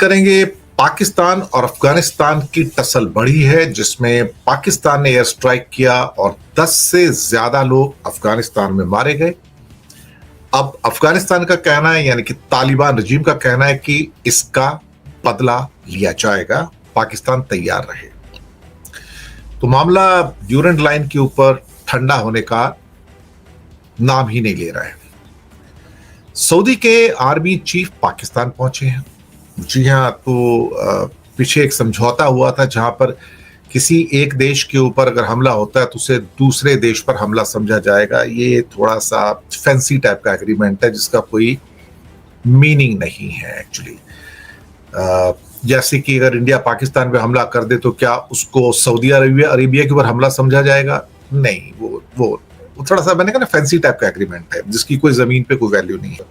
करेंगे पाकिस्तान और अफगानिस्तान की टसल बढ़ी है, जिसमें पाकिस्तान ने एयर स्ट्राइक किया और 10 से ज्यादा लोग अफगानिस्तान में मारे गए। अब अफगानिस्तान का कहना है, यानी कि तालिबान रजीम का कहना है कि इसका बदला लिया जाएगा, पाकिस्तान तैयार रहे। तो मामला ड्यूरेंट लाइन के ऊपर ठंडा होने का नाम ही नहीं ले रहा है। सऊदी के आर्मी चीफ पाकिस्तान पहुंचे हैं। जी हाँ, तो पीछे एक समझौता हुआ था जहां पर किसी एक देश के ऊपर अगर हमला होता है तो उसे दूसरे देश पर हमला समझा जाएगा। ये थोड़ा सा फैंसी टाइप का एग्रीमेंट है जिसका कोई मीनिंग नहीं है एक्चुअली। जैसे कि अगर इंडिया पाकिस्तान पे हमला कर दे तो क्या उसको सऊदी अरेबिया के ऊपर हमला समझा जाएगा? नहीं, वो थोड़ा सा मैंने कहा ना फैंसी टाइप का एग्रीमेंट है जिसकी कोई जमीन पे कोई वैल्यू नहीं है।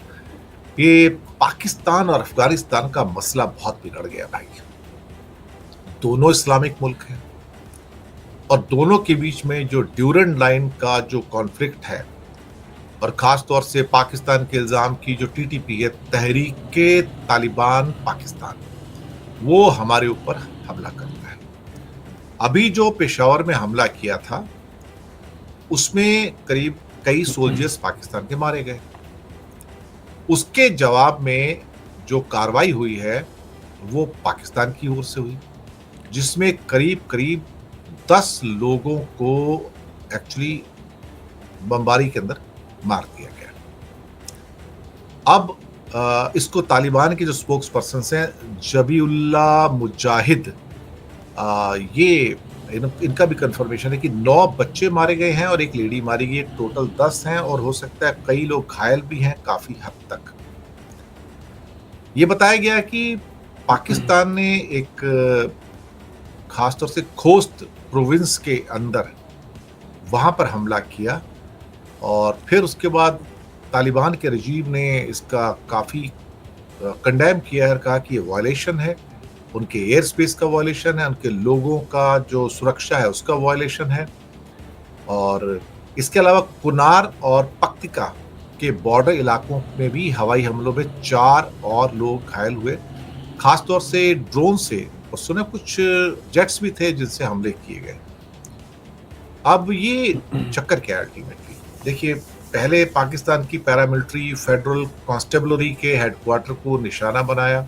ये पाकिस्तान और अफगानिस्तान का मसला बहुत बिगड़ गया भाई। दोनों इस्लामिक मुल्क हैं और दोनों के बीच में जो ड्यूरेंट लाइन का जो कॉन्फ्लिक्ट है, और खास तौर से पाकिस्तान के इल्जाम की जो टीटीपी है, तहरीके तालिबान पाकिस्तान, वो हमारे ऊपर हमला करता है। अभी जो पेशावर में हमला किया था उसमें करीब कई सोल्जर्स पाकिस्तान के मारे गए। उसके जवाब में जो कार्रवाई हुई है वो पाकिस्तान की ओर से हुई, जिसमें करीब करीब 10 लोगों को एक्चुअली बमबारी के अंदर मार दिया गया। अब इसको तालिबान के जो स्पोक्स पर्सन हैं, जबीउल्लाह मुजाहिद, ये इनका भी कंफर्मेशन है कि 9 बच्चे मारे गए हैं और एक लेडी मारी गई। टोटल 10 हैं और हो सकता है कई लोग घायल भी हैं काफी हद तक। ये बताया गया कि पाकिस्तान ने एक खासतौर से खोस्त प्रोविंस के अंदर वहां पर हमला किया और फिर उसके बाद तालिबान के रजीम ने इसका काफी कंडेम किया है और कहा कि ये वायलेशन है, उनके एयर स्पेस का वायलेशन है, उनके लोगों का जो सुरक्षा है उसका वायलेशन है। और इसके अलावा कुनार और पक्तिका के बॉर्डर इलाकों में भी हवाई हमलों में 4 और लोग घायल हुए, खासतौर से ड्रोन से, और सुने कुछ जेट्स भी थे जिनसे हमले किए गए। अब ये चक्कर क्या है अल्टीमेटली? देखिए, पहले पाकिस्तान की पैरामिलिट्री फेडरल कॉन्स्टेबलरी के हेडक्वार्टर को निशाना बनाया,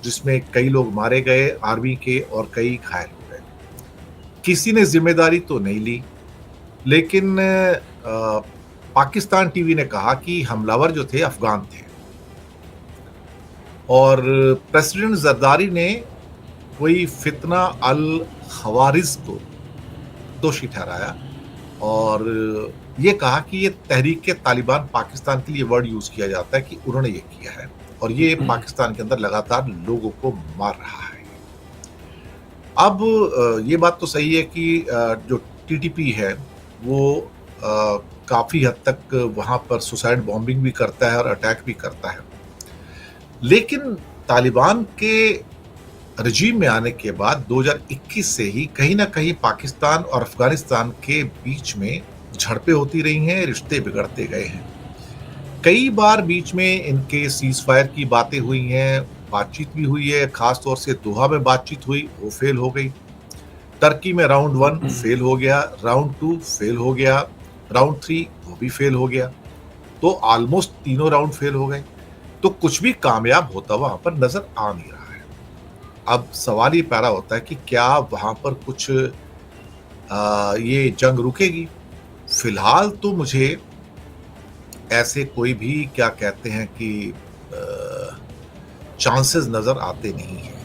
जिसमें कई लोग मारे गए आर्मी के और कई घायल हो गए। किसी ने जिम्मेदारी तो नहीं ली, लेकिन पाकिस्तान टीवी ने कहा कि हमलावर जो थे अफगान थे और प्रेसिडेंट जरदारी ने कोई फितना अल खवारिज को दोषी ठहराया और ये कहा कि ये तहरीक तालिबान पाकिस्तान के लिए वर्ड यूज किया जाता है कि उन्होंने ये किया है और ये पाकिस्तान के अंदर लगातार लोगों को मार रहा है। अब ये बात तो सही है कि जो टीटीपी है वो काफी हद तक वहां पर सुसाइड बॉम्बिंग भी करता है और अटैक भी करता है, लेकिन तालिबान के रजीम में आने के बाद 2021 से ही कहीं ना कहीं पाकिस्तान और अफगानिस्तान के बीच में झड़पें होती रही हैं, रिश्ते बिगड़ते गए हैं। कई बार बीच में इनके सीज फायर की बातें हुई हैं, बातचीत भी हुई है, खास तौर से दोहा में बातचीत हुई, वो फेल हो गई। टर्की में राउंड 1 फेल हो गया, राउंड 2 फेल हो गया, राउंड 3 वो भी फेल हो गया, तो ऑलमोस्ट तीनों राउंड फेल हो गए। तो कुछ भी कामयाब होता वहां पर नजर आ नहीं रहा है। अब सवाल ये पैदा होता है कि क्या वहां पर कुछ ये जंग रुकेगी? फिलहाल तो मुझे ऐसे कोई भी क्या कहते हैं कि चांसेस नजर आते नहीं हैं।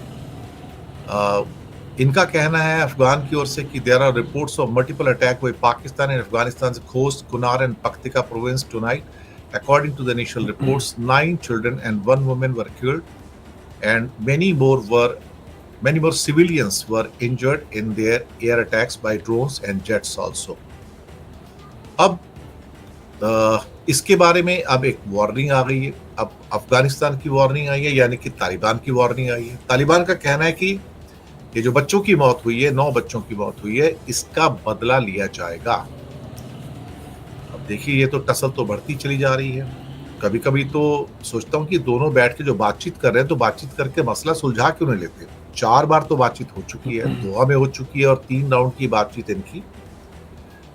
इनका कहना है अफगान की ओर से कि there are reports of multiple attack by Pakistan and Afghanistan Khost Kunar and Paktika province tonight. According to the initial reports, 9 children and 1 woman were killed, and many more civilians were injured in their air attacks by drones and jets also. अब इसके बारे में अब एक warning आ गई है। अब अफगानिस्तान की वार्निंग आई है, यानी कि तालिबान की वार्निंग आई है। तालिबान का कहना है कि ये जो बच्चों की मौत हुई है, 9 बच्चों की मौत हुई है, इसका बदला लिया जाएगा। अब देखिए, ये तो टसल तो बढ़ती चली जा रही है। कभी कभी तो सोचता हूँ कि दोनों बैठ के जो बातचीत कर रहे हैं तो बातचीत करके मसला सुलझा क्यों नहीं लेते। 4 बार तो बातचीत हो चुकी है, दोहा में हो चुकी है और 3 राउंड की बातचीत इनकी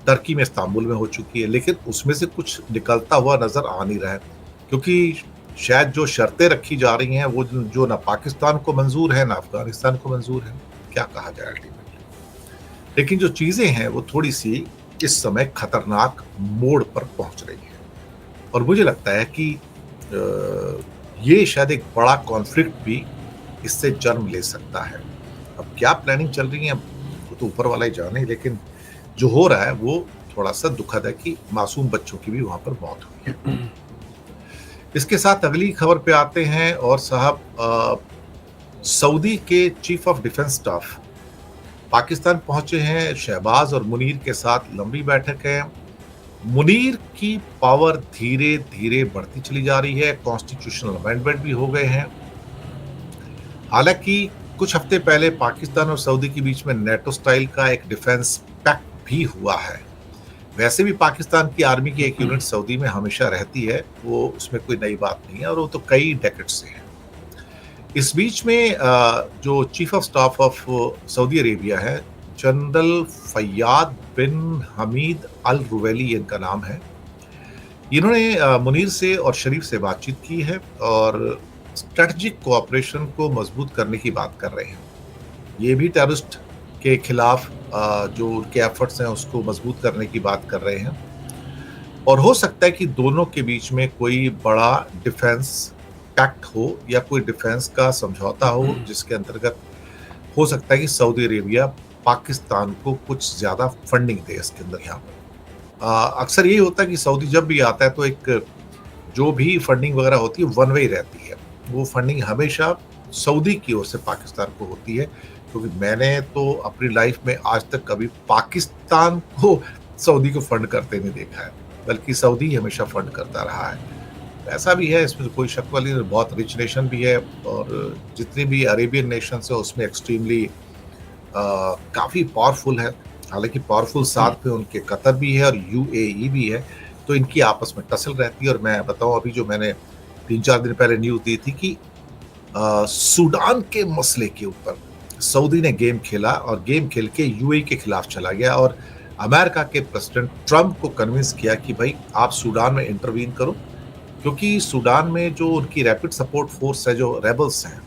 टर्की में, इस्तांबुल में हो चुकी है, लेकिन उसमें से कुछ निकलता हुआ नजर आ नहीं रहा है, क्योंकि शायद जो शर्तें रखी जा रही हैं वो जो ना पाकिस्तान को मंजूर है ना अफगानिस्तान को मंजूर है। क्या कहा जाए अल्टीमेटली। लेकिन जो चीजें हैं वो थोड़ी सी इस समय खतरनाक मोड़ पर पहुंच रही है और मुझे लगता है कि ये शायद एक बड़ा कॉन्फ्लिक्ट भी इससे जन्म ले सकता है। अब क्या प्लानिंग चल रही है वो तो ऊपर वाला ही जाने, लेकिन जो हो रहा है वो थोड़ा सा दुखद है कि मासूम बच्चों की भी वहां पर मौत हुई है। इसके साथ अगली खबर पे आते हैं और साहब, सऊदी के chief of defence staff Pakistan पहुंचे हैं। शहबाज और मुनीर के साथ लंबी बैठक है। मुनीर की पावर धीरे धीरे बढ़ती चली जा रही है, कॉन्स्टिट्यूशनल अमेंडमेंट भी हो गए हैं। हालांकि कुछ हफ्ते पहले पाकिस्तान और सऊदी के बीच में नेटो स्टाइल का एक डिफेंस पैक्ट भी हुआ है। वैसे भी पाकिस्तान की आर्मी की एक यूनिट सऊदी में हमेशा रहती है, वो उसमें कोई नई बात नहीं है और वो तो कई डेकेड से है। इस बीच में जो chief of staff of Saudi Arabia है, जनरल फैयाद बिन हमीद अल रुवैली इनका नाम है। इन्होंने मुनीर से और शरीफ से बातचीत की है और स्ट्रेटजिक कोऑपरेशन को मजबूत करने की बात कर रहे हैं। ये भी टेररिस्ट के खिलाफ जो उनके एफर्ट्स हैं उसको मजबूत करने की बात कर रहे हैं और हो सकता है कि दोनों के बीच में कोई बड़ा डिफेंस पैक्ट हो या कोई डिफेंस का समझौता हो, जिसके अंतर्गत हो सकता है कि सऊदी अरेबिया पाकिस्तान को कुछ ज्यादा फंडिंग दे इसके अंदर। यहाँ पर अक्सर यही होता है कि सऊदी जब भी आता है तो एक जो भी फंडिंग वगैरह होती है वन वे रहती है, वो फंडिंग हमेशा सऊदी की ओर से पाकिस्तान को होती है। क्योंकि मैंने तो अपनी लाइफ में आज तक कभी पाकिस्तान को सऊदी को फंड करते नहीं देखा है, बल्कि सऊदी ही हमेशा फंड करता रहा है। ऐसा भी है, इसमें कोई शक वाली नहीं, बहुत रिच नेशन भी है और जितनी भी अरेबियन नेशंस है उसमें एक्सट्रीमली काफ़ी पावरफुल है। हालांकि पावरफुल साथ में उनके कतर भी है और यूएई भी है, तो इनकी आपस में टसल रहती है। और मैं बताऊं, अभी जो मैंने 3-4 दिन पहले न्यूज़ दी थी कि सूडान के मसले के ऊपर सऊदी ने गेम खेला और गेम खेल के यूएई के खिलाफ चला गया और अमेरिका के प्रेसिडेंट ट्रंप को कन्विंस किया कि भाई आप सूडान में इंटरवीन करो, क्योंकि सूडान में जो उनकी रैपिड सपोर्ट फोर्स है, जो रेबल्स हैं,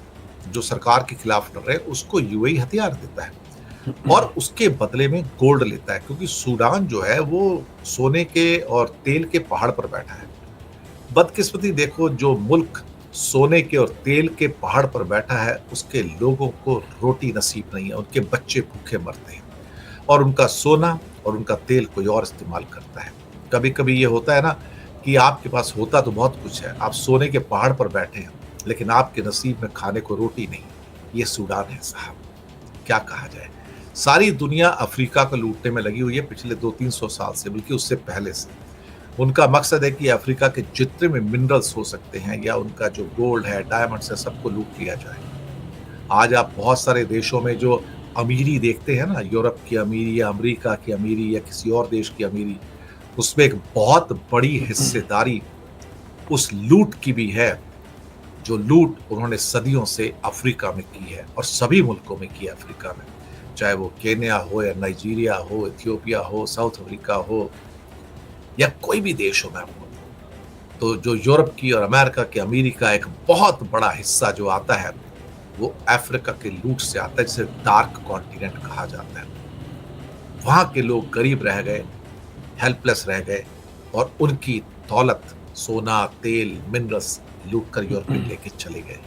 जो सरकार के खिलाफ लड़ रहे हैं, उसको यूएई हथियार देता है और उसके बदले में गोल्ड लेता है, क्योंकि सूडान जो है वो सोने के और तेल के पहाड़ पर बैठा है। बदकिस्मती देखो, जो मुल्क सोने के और तेल के पहाड़ पर बैठा है उसके लोगों को रोटी नसीब नहीं है, उनके बच्चे भूखे मरते हैं और उनका सोना और उनका तेल कोई और इस्तेमाल करता है। कभी कभी ये होता है ना कि आपके पास होता तो बहुत कुछ है, आप सोने के पहाड़ पर बैठे हैं, लेकिन आपके नसीब में खाने को रोटी नहीं। ये सूडान है साहब, क्या कहा जाए। सारी दुनिया अफ्रीका को लूटने में लगी हुई है पिछले 200-300 साल से, बल्कि उससे पहले से। उनका मकसद है कि अफ्रीका के जितने में मिनरल्स हो सकते हैं या उनका जो गोल्ड है, डायमंड्स है, सबको लूट लिया जाए। आज आप बहुत सारे देशों में जो अमीरी देखते हैं ना, यूरोप की अमीरी या अमेरिका की अमीरी या किसी और देश की अमीरी, उसमें एक बहुत बड़ी हिस्सेदारी उस लूट की भी है, जो लूट उन्होंने सदियों से अफ्रीका में की है और सभी मुल्कों में की है अफ्रीका में, चाहे वो केन्या हो या नाइजीरिया हो, इथियोपिया हो, साउथ अफ्रीका हो या कोई भी देश हो। मैं तो जो यूरोप की और अमेरिका की अमीरी का एक बहुत बड़ा हिस्सा जो आता है वो अफ्रीका के लूट से आता है, जिसे डार्क कॉन्टिनेंट कहा जाता है। वहां के लोग गरीब रह गए, हेल्पलेस रह गए और उनकी दौलत, सोना, तेल, मिनरल्स लूट कर यूरोप में लेके चले गए।